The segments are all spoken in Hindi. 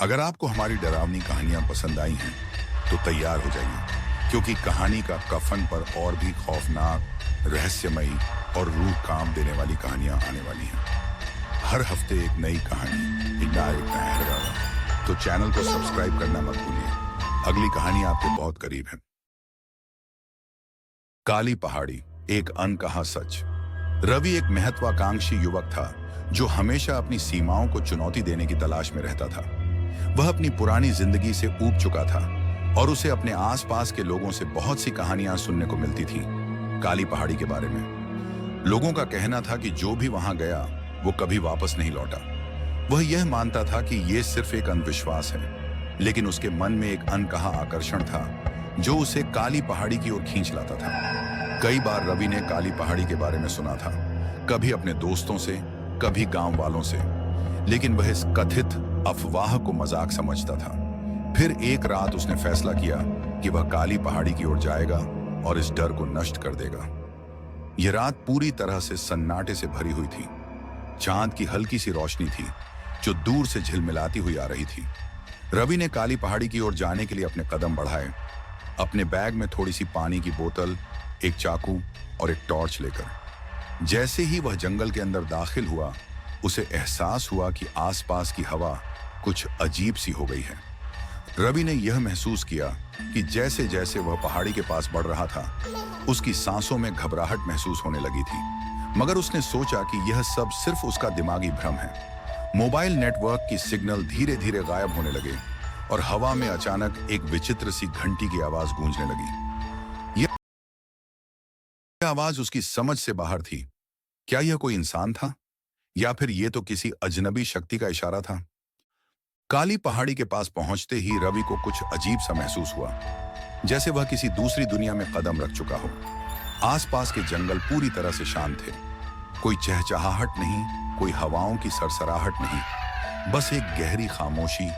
अगर आपको हमारी डरावनी कहानियां पसंद आई हैं, तो तैयार हो जाइए, क्योंकि कहानी का कफन पर और भी खौफनाक, रहस्यमयी और रूह कांप देने वाली कहानियां आने वाली हैं। हर हफ्ते एक नई कहानी, एक नया डरावा। तो चैनल को सब्सक्राइब करना मत भूलिए। अगली कहानी आपके बहुत करीब है। काली पहाड़ी, एक अनकहा सच। रवि एक महत्वाकांक्षी युवक था जो हमेशा अपनी सीमाओं को चुनौती देने की तलाश में रहता था। वह अपनी पुरानी जिंदगी से ऊब चुका था और उसे अपने आसपास के लोगों से बहुत सी कहानियां सुनने को मिलती थीं काली पहाड़ी के बारे में। लोगों का कहना था कि जो भी वहां गया वो कभी वापस नहीं लौटा। वह यह मानता था कि यह सिर्फ एक अंधविश्वास है, लेकिन उसके मन में एक अनकहा आकर्षण था जो उसे काली पहाड़ी की ओर खींच लाता था। कई बार रवि ने काली पहाड़ी के बारे में सुना था, कभी अपने दोस्तों से, कभी गांव वालों से, लेकिन वह इस कथित अफवाह को मजाक समझता था। फिर एक रात उसने फैसला किया कि वह काली पहाड़ी की ओर जाएगा और इस डर को नष्ट कर देगा। यह रात पूरी तरह से सन्नाटे से भरी हुई थी। चांद की हल्की सी रोशनी थी जो दूर से झिलमिलाती हुई आ रही थी। रवि ने काली पहाड़ी की ओर जाने के लिए अपने कदम बढ़ाए, अपने बैग में थोड़ी सी पानी की बोतल, एक चाकू और एक टॉर्च लेकर। जैसे ही वह जंगल के अंदर दाखिल हुआ, उसे एहसास हुआ कि आसपास की हवा कुछ अजीब सी हो गई है। रवि ने यह महसूस किया कि जैसे जैसे वह पहाड़ी के पास बढ़ रहा था, उसकी सांसों में घबराहट महसूस होने लगी थी। मगर उसने सोचा कि यह सब सिर्फ उसका दिमागी भ्रम है। मोबाइल नेटवर्क की सिग्नल धीरे धीरे गायब होने लगे और हवा में अचानक एक विचित्र सी घंटी की आवाज गूंजने लगी। यह आवाज उसकी समझ से बाहर थी। क्या यह कोई इंसान था या फिर यह तो किसी अजनबी शक्ति का इशारा था? काली पहाड़ी के पास पहुंचते ही रवि को कुछ अजीब सा महसूस हुआ, जैसे वह किसी दूसरी दुनिया में कदम रख चुका हो। आसपास के जंगल पूरी तरह से शांत थे। कोई चहचहाहट नहीं, कोई हवाओं की सरसराहट नहीं, बस एक गहरी खामोशी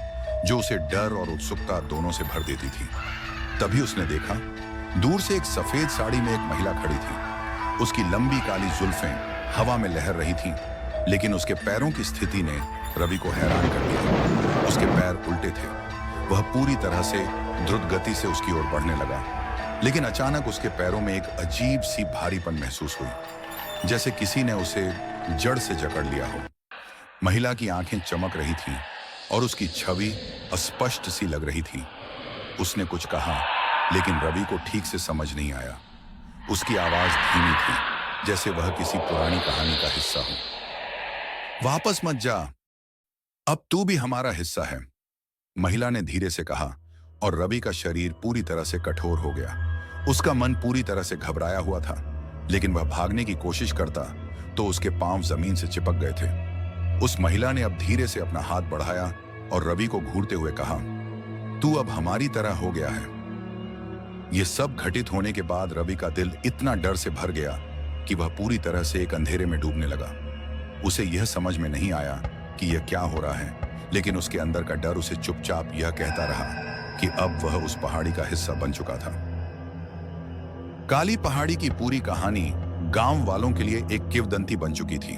जो उसे डर और उत्सुकता दोनों से भर देती थी। तभी उसने देखा, दूर से एक सफेद साड़ी में एक महिला खड़ी थी। उसकी लंबी काली जुल्फें हवा में लहर रही थीं, लेकिन उसके पैरों की स्थिति ने रवि को हैरान कर दिया। उसके पैर उल्टे थे। वह पूरी तरह से द्रुत गति से उसकी ओर बढ़ने लगा, लेकिन अचानक उसके पैरों में एक अजीब सी भारीपन महसूस हुई, जैसे किसी ने उसे जड़ से जकड़ लिया हो। महिला की आंखें चमक रही थीं और उसकी छवि अस्पष्ट सी लग रही थी। उसने कुछ कहा, लेकिन रवि को ठीक से समझ नहीं आया। उसकी आवाज धीमी थी, जैसे वह किसी पुरानी कहानी का हिस्सा हो। वापस मत जा, अब तू भी हमारा हिस्सा है, महिला ने धीरे से कहा, और रवि का शरीर पूरी तरह से कठोर हो गया। उसका मन पूरी तरह से घबराया हुआ था, लेकिन वह भागने की कोशिश करता तो उसके पांव जमीन से चिपक गए थे। उस महिला ने अब धीरे से अपना हाथ बढ़ाया और रवि को घूरते हुए कहा, तू अब हमारी तरह हो गया है। यह सब घटित होने के बाद रवि का दिल इतना डर से भर गया कि वह पूरी तरह से एक अंधेरे में डूबने लगा। उसे यह समझ में नहीं आया कि यह क्या हो रहा है, लेकिन उसके अंदर का डर उसे चुपचाप यह कहता रहा कि अब वह उस पहाड़ी का हिस्सा बन चुका था। काली पहाड़ी की पूरी कहानी गांव वालों के लिए एक किंवदंती बन चुकी थी।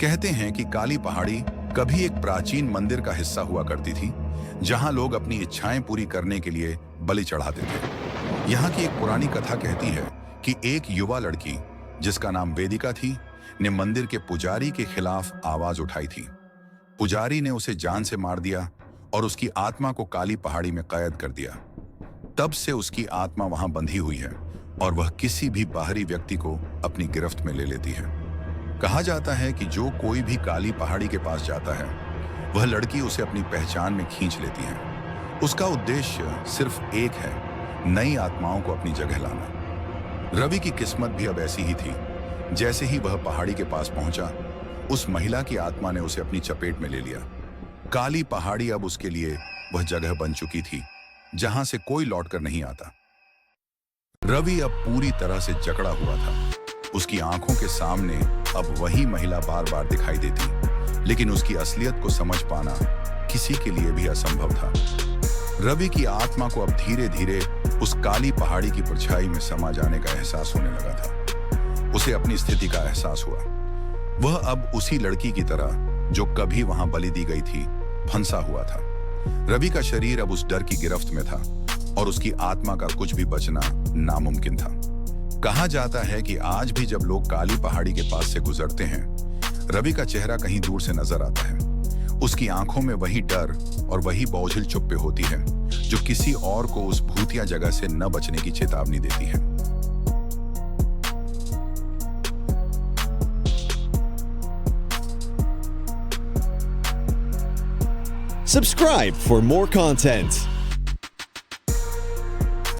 कहते हैं कि काली पहाड़ी कभी एक प्राचीन मंदिर का हिस्सा हुआ करती थी, जहां लोग अपनी इच्छाएं पूरी करने के लिए बलि चढ़ाते थे। यहाँ की एक पुरानी कथा कहती है कि एक युवा लड़की जिसका नाम वेदिका थी, ने मंदिर के पुजारी के खिलाफ आवाज उठाई थी। पुजारी ने उसे जान से मार दिया और उसकी आत्मा को काली पहाड़ी में कैद कर दिया। तब से उसकी आत्मा वहां बंधी हुई है और वह किसी भी बाहरी व्यक्ति को अपनी गिरफ्त में ले लेती है। कहा जाता है कि जो कोई भी काली पहाड़ी के पास जाता है, वह लड़की उसे अपनी पहचान में खींच लेती है। उसका उद्देश्य सिर्फ एक है, नई आत्माओं को अपनी जगह लाना। रवि की किस्मत भी अब ऐसी ही थी। जैसे ही वह पहाड़ी के पास पहुंचा, उस महिला की आत्मा ने उसे अपनी चपेट में ले लिया। काली पहाड़ी अब उसके लिए वह जगह बन चुकी थी जहां से कोई लौटकर नहीं आता। रवि अब पूरी तरह से जकड़ा हुआ था। उसकी आंखों के सामने अब वही महिला बार बार दिखाई देती, लेकिन उसकी असलियत को समझ पाना किसी के लिए भी असंभव था। रवि की आत्मा को अब धीरे धीरे उस काली पहाड़ी की परछाई में समा जाने का एहसास होने लगा था। उसे अपनी स्थिति का एहसास हुआ। वह अब उसी लड़की की तरह जो कभी वहां बलि दी गई थी, फंसा हुआ था। रवि का शरीर अब उस डर की गिरफ्त में था और उसकी आत्मा का कुछ भी बचना नामुमकिन था। कहा जाता है कि आज भी जब लोग काली पहाड़ी के पास से गुजरते हैं, रवि का चेहरा कहीं दूर से नजर आता है। उसकी आंखों में वही डर और वही बोझिल चुप्पी होती है जो किसी और को उस भूतिया जगह से न बचने की चेतावनी देती है। Subscribe for more content.